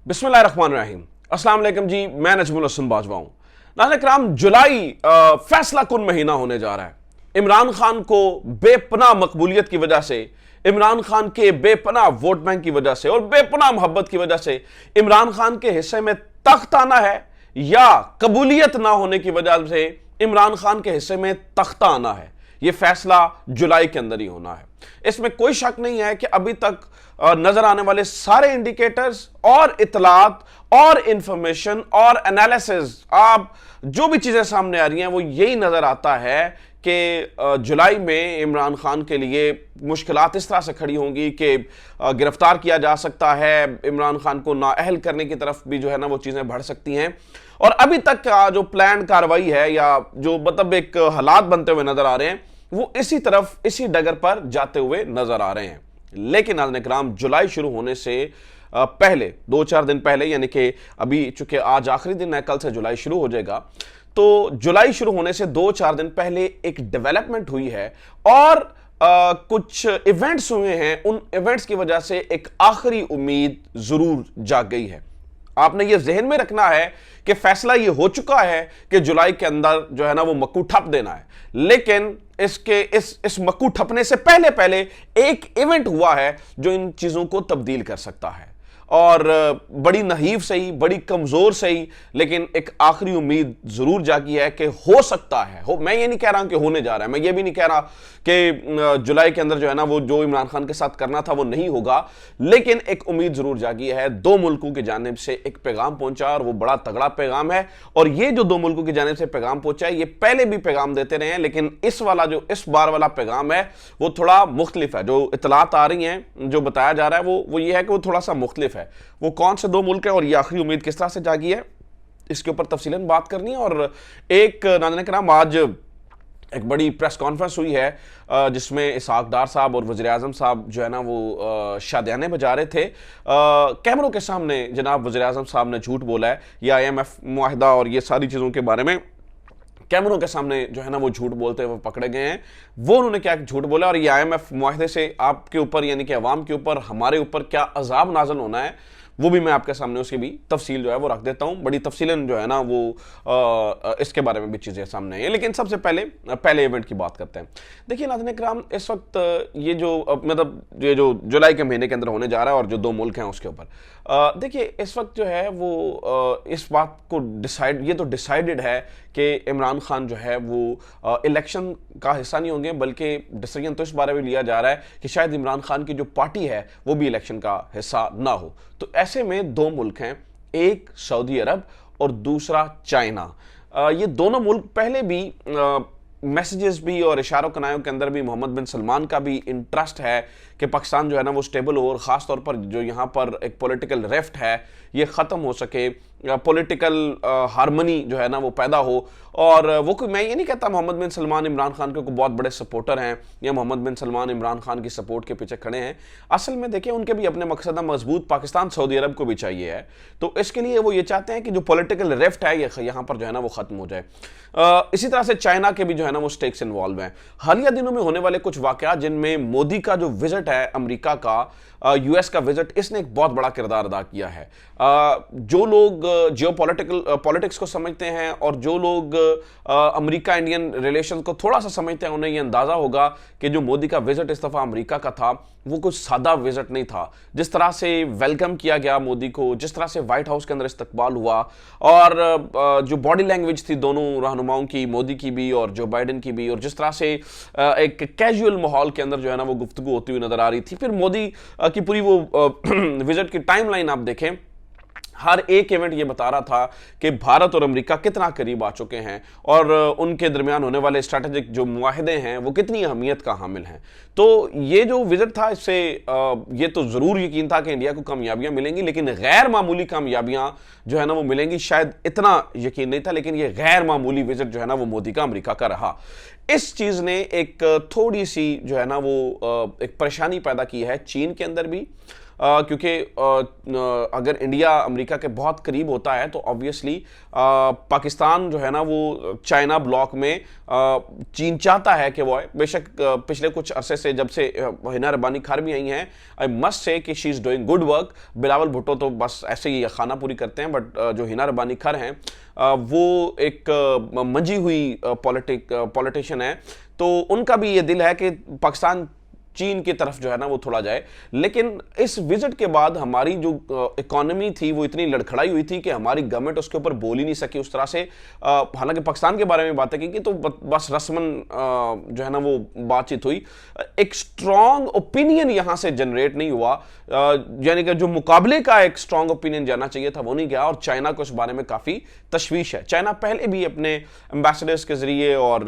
बिस्मिल्लाहिर्रहमानिर्रहीम। अस्सलाम वालेकुम जी, मैं नजमुल हसन बाजवा हूं। नाज़रीन किराम, जुलाई फैसला कुन महीना होने जा रहा है। इमरान खान को बेपनाह मकबूलियत की वजह से, इमरान खान के बेपनाह वोट बैंक की वजह से और बेपनाह मोहब्बत की वजह से इमरान खान के हिस्से में तख्त आना है या कबूलियत ना होने की वजह से इमरान खान के हिस्से में तख्ता आना है। यह फैसला जुलाई के अंदर ही होना है। इसमें कोई शक नहीं है कि अभी तक नजर आने वाले सारे इंडिकेटर्स और इतलात और इंफॉर्मेशन और एनालिसिस, आप जो भी चीजें सामने आ रही हैं वो यही नजर आता है कि जुलाई में इमरान खान के लिए मुश्किलात इस तरह से खड़ी होंगी कि गिरफ्तार किया जा सकता है, इमरान खान को नाअहल करने की तरफ भी जो है ना वो चीजें बढ़ सकती हैं। और अभी तक का जो प्लान कार्रवाई है या जो मतलब एक हालात बनते हुए नजर आ रहे हैं वो इसी तरफ, इसी डगर पर जाते हुए नजर आ रहे हैं। लेकिन नाज़रीन किराम, जुलाई शुरू होने से पहले 2-4 दिन पहले, यानी कि अभी चूंकि आज आखिरी दिन है, कल से जुलाई शुरू हो जाएगा, तो जुलाई शुरू होने से 2-4 दिन पहले एक डेवलपमेंट हुई है और कुछ इवेंट्स हुए हैं। उन इवेंट्स की वजह से एक आखिरी उम्मीद जरूर जाग गई है। आपने ये जहन में रखना है कि फैसला ये हो चुका है कि जुलाई के अंदर जो है ना वो मक्कू ठप देना है, लेकिन इस मक्कू ठपने से पहले पहले एक इवेंट हुआ है जो इन चीजों को तब्दील कर सकता है। और बड़ी नहीव सही, बड़ी कमजोर सही, लेकिन एक आखिरी उम्मीद जरूर जागी है कि हो सकता है मैं ये नहीं कह रहा कि होने जा रहा है, मैं ये भी नहीं कह रहा कि जुलाई के अंदर जो है ना वो जो इमरान खान के साथ करना था वो नहीं होगा, लेकिन एक उम्मीद जरूर जागी है। दो मुल्कों की जानिब से एक पैगाम पहुंचा और वो बड़ा तगड़ा पैगाम है। और ये जो दो मुल्कों की जानिब से पैगाम पहुंचा है, ये पहले भी पैगाम देते रहे हैं, लेकिन इस बार वाला पैगाम है वो थोड़ा मुख्तलिफ है। जो इतलात आ रही हैं, जो बताया जा रहा है वो ये है कि वो थोड़ा सा मुख्तलिफ है। वो कौन से दो मुल्क है और ये आखिरी उम्मीद किस तरह से जागी है, इसके ऊपर तफसीलन बात करनी है। और एक नाज़रीन किराम, आज एक बड़ी प्रेस कॉन्फ्रेंस हुई है जिसमें इसहाक डार साहब और वज़ीर आज़म साहब जो है ना वो शादियाने बजा रहे थे। कैमरों के सामने जनाब वज़ीर आज़म साहब ने झूठ बोला है, या IMF मुआहिदा और ये सारी चीज़ों के बारे में कैमरों के सामने जो है ना वो झूठ बोलते हुए पकड़े गए हैं। वो उन्होंने क्या झूठ बोला और ये IMF मुआहिदे से आपके ऊपर, यानी कि अवाम के ऊपर, हमारे ऊपर क्या अजाब नाज़िल होना है, वो भी मैं आपके सामने उसकी भी तफसील जो है वो रख देता हूं। बड़ी तफसीलन जो है ना वो इसके बारे में भी चीज़ें सामने आई हैं। लेकिन सबसे पहले इवेंट की बात करते हैं। देखिए नाज़रीन किराम, इस वक्त ये जो मतलब ये जो जुलाई के महीने के अंदर होने जा रहा है और जो दो मुल्क हैं उसके ऊपर देखिए इस वक्त जो है वो इस बात को ये तो डिसाइडेड है कि इमरान खान जो है वो इलेक्शन का हिस्सा नहीं होंगे, बल्कि डिसीजन तो इस बारे में लिया जा रहा है कि शायद इमरान खान की जो पार्टी है वो भी इलेक्शन का हिस्सा ना हो। तो ऐसे में दो मुल्क हैं, एक सऊदी अरब और दूसरा चाइना। ये दोनों मुल्क पहले भी मैसेजेस भी और इशारों कनायों के अंदर भी मोहम्मद बिन सलमान का भी इंटरेस्ट है कि पाकिस्तान जो है ना वो स्टेबल हो और ख़ास तौर पर जो यहाँ पर एक पॉलिटिकल रेफ्ट है ये ख़त्म हो सके, पॉलिटिकल हारमनी जो है ना वो पैदा हो। और वो मैं ये नहीं कहता मोहम्मद बिन सलमान इमरान खान के बहुत बड़े सपोर्टर हैं या मोहम्मद बिन सलमान इमरान खान की सपोर्ट के पीछे खड़े हैं। असल में देखिए उनके भी अपने मकसद मजबूत पाकिस्तान सऊदी अरब को भी चाहिए है, तो इसके लिए वो ये चाहते हैं कि जो पॉलिटिकल रेफ्ट है ये यहाँ पर जो है ना वो ख़त्म हो जाए। इसी तरह से चाइना के भी जो है ना वो स्टेक्स इन्वॉल्व हैं। हालिया दिनों में होने वाले कुछ वाकयात जिनमें मोदी का जो विजिट है अमेरिका का, US का विजिट, इसने एक बहुत बड़ा किरदार अदा किया है। जो लोग पॉलिटिक्स को समझते हैं और जो लोग अमेरिका इंडियन रिलेशंस को थोड़ा सा समझते हैं, उन्हें यह अंदाजा होगा कि जो मोदी का विजिट इस दफा अमेरिका का था वो कुछ सादा विजिट नहीं था। जिस तरह से वेलकम किया गया मोदी को, जिस तरह से व्हाइट हाउस के अंदर इस्तकबाल हुआ और जो बॉडी लैंग्वेज थी दोनों रहनुमाओं की, मोदी की भी और जो बाइडेन की भी, और जिस तरह से एक कैजुअल माहौल के अंदर जो है ना वो गुफ्तगू होती हुई नजर आ रही थी। फिर मोदी की पूरी वो विजिट की टाइमलाइन आप देखें, हर एक इवेंट ये बता रहा था कि भारत और अमेरिका कितना करीब आ चुके हैं और उनके दरमियान होने वाले स्ट्रैटेजिक जो मुआहिदे हैं वो कितनी अहमियत का हामिल हैं। तो ये जो विजिट था, इससे ये तो ज़रूर यकीन था कि इंडिया को कामयाबियां मिलेंगी, लेकिन गैर मामूली कामयाबियां जो है ना वो मिलेंगी, शायद इतना यकीन नहीं था। लेकिन ये गैर मामूली विजिट जो है ना वो मोदी का अमेरिका का रहा। इस चीज़ ने एक थोड़ी सी जो है ना वो एक परेशानी पैदा की है चीन के अंदर भी। क्योंकि अगर इंडिया अमेरिका के बहुत करीब होता है तो ऑब्वियसली पाकिस्तान जो है ना वो चाइना ब्लॉक में चीन चाहता है कि वो बेशक पिछले कुछ अरसे से जब से हिना रब्बानी खैर भी आई हैं, आई मस्ट से कि she is doing good work. Bilawal Bhutto तो बस ऐसे ही खाना पूरी करते हैं, बट जो हिना रब्बानी खैर हैं वो एक मंजी हुई पॉलिटिशियन है, तो उनका भी ये दिल है कि पाकिस्तान चीन की तरफ जो है ना वो थोड़ा जाए। लेकिन इस विजिट के बाद हमारी जो इकोनॉमी थी वो इतनी लड़खड़ाई हुई थी कि हमारी गवर्नमेंट उसके ऊपर बोल ही नहीं सकी उस तरह से। हालांकि पाकिस्तान के बारे में बातें की तो बस रस्मन जो है ना वो बातचीत हुई, एक स्ट्रॉन्ग ओपिनियन यहां से जनरेट नहीं हुआ, यानी कि जो मुकाबले का एक स्ट्रॉन्ग ओपिनियन जाना चाहिए था वो नहीं गया। और चाइना को इस बारे में काफी तशवीश है। चाइना पहले भी अपने एम्बेसडर्स के जरिए और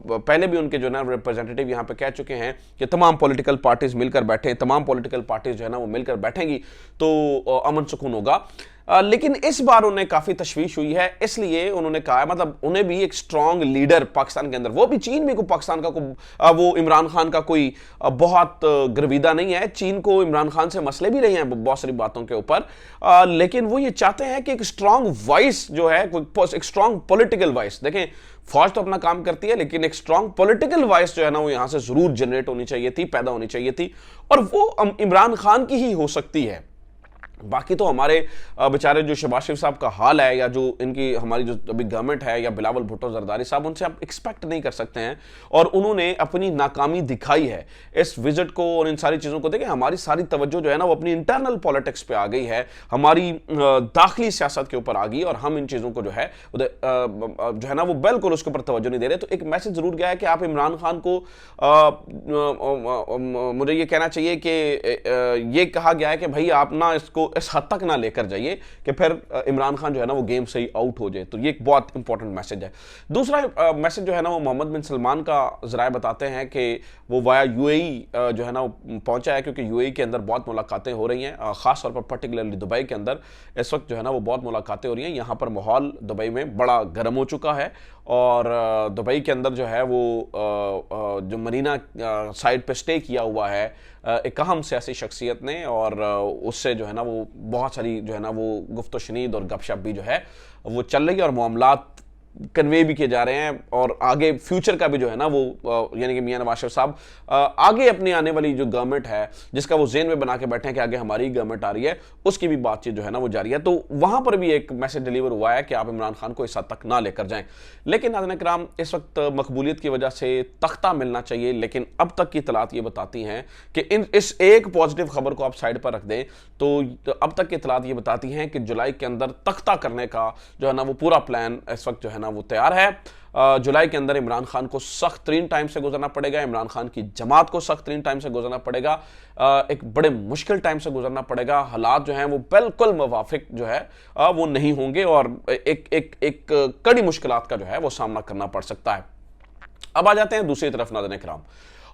पहले भी उनके जो है ना रिप्रेजेंटेटिव यहां पे कह चुके हैं कि तमाम पॉलिटिकल पार्टीज मिलकर बैठे, तमाम पॉलिटिकल पार्टीज जो है ना वो मिलकर बैठेंगी तो अमन सुकून होगा। लेकिन इस बार उन्हें काफी तशवीश हुई है, इसलिए उन्होंने कहा, मतलब उन्हें भी एक स्ट्रॉन्ग लीडर पाकिस्तान के अंदर, वो भी चीन भी को पाकिस्तान का वो इमरान खान का कोई बहुत गर्विदा नहीं है। चीन को इमरान खान से मसले भी रहे हैं बहुत सारी बातों के ऊपर, लेकिन वो ये चाहते हैं कि एक स्ट्रॉन्ग वॉइस जो है, एक स्ट्रॉन्ग पॉलिटिकल वॉइस, देखें फौज तो अपना काम करती है लेकिन एक स्ट्रॉन्ग पॉलिटिकल वॉइस जो है ना वो यहां से जरूर जनरेट होनी चाहिए थी, पैदा होनी चाहिए थी, और वो इमरान खान की ही हो सकती है। बाकी तो हमारे बेचारे जो शहबाज शरीफ साहब का हाल है, या जो इनकी हमारी जो अभी गवर्नमेंट है, या बिलावल भुट्टो जरदारी साहब, उनसे आप एक्सपेक्ट नहीं कर सकते हैं। और उन्होंने अपनी नाकामी दिखाई है इस विजिट को और इन सारी चीज़ों को। देखिए हमारी सारी तवज्जो जो है ना वो अपनी इंटरनल पॉलिटिक्स पे आ गई है, हमारी दाखिली सियासत के ऊपर आ गई, और हम इन चीज़ों को जो है ना वो बिल्कुल उसके ऊपर तवज्जो नहीं दे रहे। तो एक मैसेज जरूर गया है कि आप इमरान खान को मुझे ये कहना चाहिए कि ये कहा गया है कि भाई आप ना इसको इस हद तक ना लेकर जाइए कि फिर इमरान खान जो है ना वो गेम से ही आउट हो जाए। तो ये एक बहुत इंपॉर्टेंट मैसेज है। दूसरा मैसेज जो है ना वो मोहम्मद बिन सलमान का जराए बताते हैं कि वो वाया यूएई जो है ना वो पहुंचा है, क्योंकि यूएई के अंदर बहुत मुलाकातें हो रही हैं, खास तौर पर पर्टिकुलरली दुबई के अंदर इस वक्त जो है ना वो बहुत मुलाकातें हो रही हैं। यहाँ पर माहौल दुबई में बड़ा गर्म हो चुका है, और दुबई के अंदर जो है वो जो मरीना साइड पे स्टे किया हुआ है एक अहम सियासी शख्सियत ने, और उससे जो है ना वो बहुत सारी जो है ना वो गुफ्तो शनीद और गपशप भी जो है वो चल रही है, और मामलात कन्वे भी किए जा रहे हैं, और आगे फ्यूचर का भी जो है ना वो यानी कि मियां नवाज शरीफ साहब आगे अपनी आने वाली जो गवर्नमेंट है जिसका वो ज़हन में बना के बैठे हैं कि आगे हमारी गवर्नमेंट आ रही है, उसकी भी बातचीत जो है ना वो जारी है। तो वहां पर भी एक मैसेज डिलीवर हुआ है कि आप इमरान खान को इस हद तक ना लेकर जाएं। लेकिन नाज़रीन किराम, इस वक्त मकबूलियत की वजह से तख्ता मिलना चाहिए, लेकिन अब तक की इतलात ये बताती हैं कि इस एक पॉजिटिव खबर को आप साइड पर रख दें तो अब तक की इतलात ये बताती हैं कि जुलाई के अंदर तख्ता करने का जो है ना वो पूरा प्लान इस वक्त जो है ना वो तैयार है। जुलाई के अंदर इमरान खान को सख्त तरीन टाइम से गुजरना पड़ेगा, इमरान खान की जमात को सख्त तरीन टाइम से गुजरना पड़ेगा, एक बड़े मुश्किल टाइम से गुजरना पड़ेगा। हालात जो हैं वो बिल्कुल मुवाफिक जो है वो नहीं होंगे, और एक कड़ी मुश्किलात का जो है वो सामना करना पड़ सकता है। अब आ जाते हैं दूसरी तरफ नाज़रीन किराम,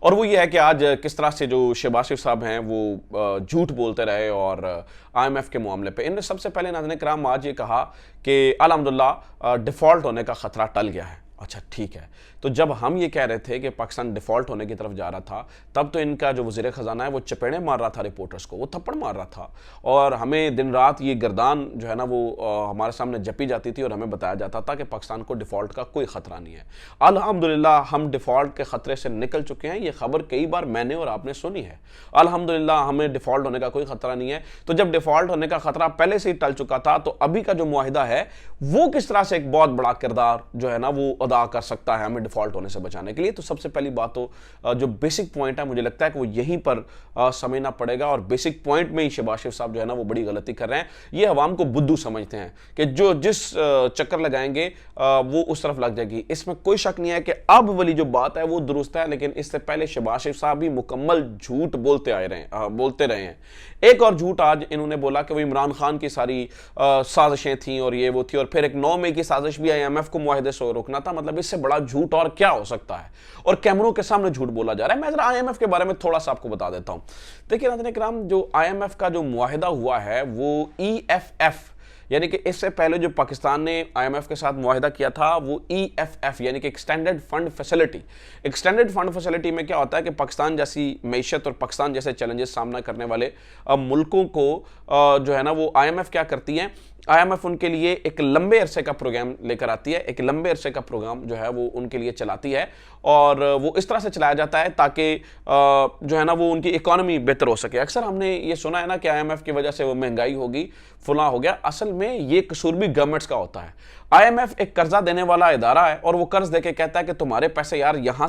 और वो ये है कि आज किस तरह से जो शहबाज शरीफ साहब हैं वो झूठ बोलते रहे और IMF के मामले पे। इन्होंने सबसे पहले नाज़रीन किराम आज ये कहा कि अल्हम्दुलिल्लाह डिफ़ॉल्ट होने का ख़तरा टल गया है। अच्छा ठीक है, तो जब हम ये कह रहे थे कि पाकिस्तान डिफ़ॉल्ट होने की तरफ जा रहा था, तब तो इनका जो वज़ीर ख़जाना है वो चपेड़े मार रहा था रिपोर्टर्स को, वो थप्पड़ मार रहा था, और हमें दिन रात ये गर्दान जो है ना वो हमारे सामने जपी जाती थी, और हमें बताया जाता था कि पाकिस्तान को डिफ़ॉल्ट का कोई ख़तरा नहीं है। अल्हम्दुलिल्लाह हम डिफ़ॉल्ट के ख़तरे से निकल चुके हैं। ये खबर कई बार मैंने और आपने सुनी है। अल्हम्दुलिल्लाह हमें डिफ़ॉल्ट होने का कोई ख़तरा नहीं है। तो जब डिफ़ॉल्ट होने का ख़तरा पहले से ही टल चुका था, तो अभी का जो मुआहिदा है वो किस तरह से एक बहुत बड़ा किरदार जो है ना वो अदा कर सकता है हमें डिफ़ॉल्ट होने से बचाने के लिए। तो सबसे पहली बात तो जो बेसिक पॉइंट है, मुझे लगता है कि वो यहीं पर समझना पड़ेगा, और बेसिक पॉइंट में ही शहबाज शरीफ साहब जो है ना वो बड़ी गलती कर रहे हैं। ये अवाम को बुद्धू समझते हैं कि जो जिस चक्कर लगाएंगे वो उस तरफ लग जाएगी। इसमें कोई शक नहीं है कि अब वाली जो बात है वो दुरुस्त है, लेकिन इससे पहले शहबाज शरीफ साहब भी मुकम्मल झूठ बोलते रहे हैं। एक और झूठ आज इन्होंने बोला कि वो इमरान खान की सारी साजिशें थी और ये वो थी, और फिर एक 9 मई की साजिश भी IMF को मुआहिदे से रोकना था। मतलब इससे बड़ा झूठ और क्या हो सकता है, और कैमरों के सामने झूठ बोला जा रहा है। मैं जरा IMF के बारे में थोड़ा सा आपको बता देता हूं। देखिए नाज़रीन किराम, जो IMF का जो मुआहिदा हुआ है वो EFF यानी कि इससे पहले जो पाकिस्तान ने IMF के साथ मुआहिदा किया था वो EFF यानी कि extended fund facility. Extended fund facility में क्या होता है कि पाकिस्तान जैसी मैशत और पाकिस्तान जैसे चैलेंजेस सामना करने वाले मुल्कों को जो है ना वो IMF क्या करती है, IMF उनके लिए एक लंबे अरसे का प्रोग्राम लेकर आती है, एक लंबे अरसे का प्रोग्राम जो है वो उनके लिए चलाती है और वो इस तरह से चलाया जाता है ताकि जो है ना वो उनकी इकोनॉमी बेहतर हो सके। अक्सर हमने ये सुना है ना कि IMF की वजह से वो महंगाई होगी, फुला हो गया। असल में ये कसूर भी गवर्नमेंट्स का होता है। IMF एक कर्जा देने वाला इदारा है और वो कर्ज देके कहता है कि तुम्हारे पैसे यार यहाँ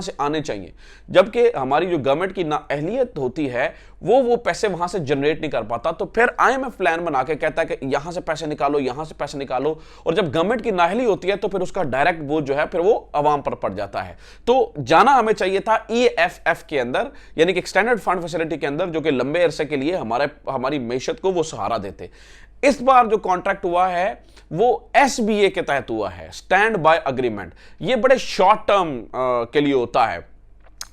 से आने चाहिए, जबकि हमारी जो गवर्नमेंट की नाअहलियत होती है वो पैसे वहां से जनरेट नहीं कर पाता। तो फिर IMF प्लान बना के कहता है कि यहां से पैसे निकालो, यहां से पैसे निकालो, और जब गवर्नमेंट की नाअहली होती है तो फिर उसका डायरेक्ट बोझ जो है फिर वो अवाम पर पड़ जाता है। तो जाना हमें चाहिए था EFF के अंदर, यानी कि एक्सटेंडेड फंड फैसिलिटी के अंदर, जो कि लंबे अरसे के लिए हमारी मैशत को वो सहारा देते। इस बार जो कॉन्ट्रैक्ट हुआ है वो SBA के तहत हुआ है, स्टैंड बाय अग्रीमेंट। ये बड़े शॉर्ट टर्म के लिए होता है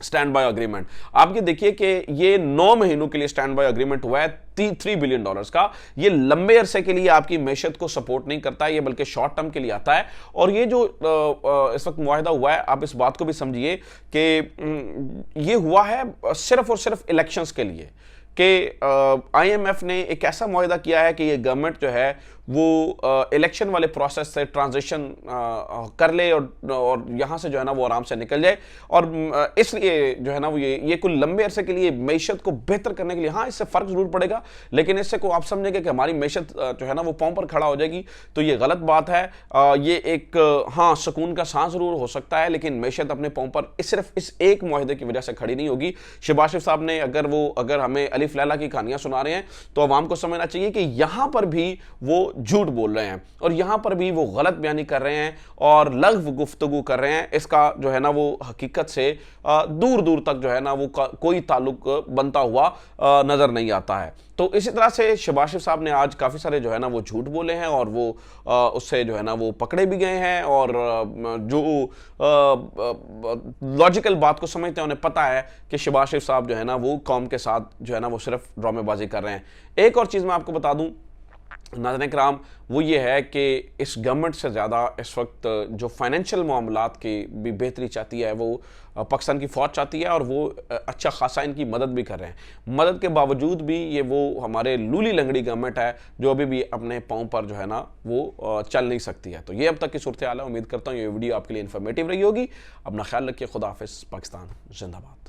स्टैंड बाय अग्रीमेंट। आप ये देखिए कि ये 9 महीनों के लिए स्टैंड बाय अग्रीमेंट हुआ है $3 बिलियन का। ये लंबे अरसे के लिए आपकी मैशत को सपोर्ट नहीं करता है, ये बल्कि शॉर्ट टर्म के लिए आता है। और ये जो इस वक्त मुआहिदा हुआ है, आप इस बात को भी समझिए कि ये हुआ है सिर्फ और सिर्फ इलेक्शंस के लिए, कि IMF ने एक ऐसा मुआहिदा किया है कि ये गवर्नमेंट जो है वो इलेक्शन वाले प्रोसेस से ट्रांजिशन कर ले और यहाँ से जो है ना वो आराम से निकल जाए। और इसलिए जो है ना वो ये कुल लंबे अरसे के लिए मैशत को बेहतर करने के लिए, हाँ इससे फ़र्क ज़रूर पड़ेगा, लेकिन इससे को आप समझेंगे कि हमारी मैशत जो है ना वो पाँव पर खड़ा हो जाएगी, तो ये गलत बात है। ये एक हाँ सुकून का सांस ज़रूर हो सकता है, लेकिन मैशत अपने पाँव पर सिर्फ इस एक मुआहिदे की वजह से खड़ी नहीं होगी। शहबाज शरीफ साहब ने अगर हमें अलिफ लैला की कहानियाँ सुना रहे हैं तो अवाम को समझना चाहिए कि यहाँ पर भी वो झूठ बोल रहे हैं और यहां पर भी वो गलत बयानी कर रहे हैं और लग़्व गुफ्तगू कर रहे हैं। इसका जो है ना वो हकीकत से दूर दूर तक जो है ना वो कोई ताल्लुक बनता हुआ नजर नहीं आता है। तो इसी तरह से शहबाज शरीफ साहब ने आज काफ़ी सारे जो है ना वो झूठ बोले हैं और वो उससे जो है ना वो पकड़े भी गए हैं, और जो लॉजिकल बात को समझते हैं उन्हें पता है कि शहबाज शरीफ साहब जो है ना वो कौम के साथ जो है ना वो सिर्फ ड्रामेबाजी कर रहे हैं। एक और चीज़ मैं आपको बता दूं नाज़रीन किराम, वो ये है कि इस गवर्नमेंट से ज़्यादा इस वक्त जो फाइनेंशियल मामलात की भी बेहतरी चाहती है वो पाकिस्तान की फ़ौज चाहती है, और वो अच्छा खासा इनकी मदद भी कर रहे हैं। मदद के बावजूद भी ये वो हमारे लूली लंगड़ी गवर्नमेंट है जो अभी भी अपने पाँव पर जो है ना वो चल नहीं सकती है। तो ये अब तक की सूरत हाल है। उम्मीद करता हूँ ये वीडियो आपके लिए इन्फॉर्मेटिव रही होगी। अपना ख्याल रखिए। खुदा हाफिज़। पाकिस्तान जिंदाबाद।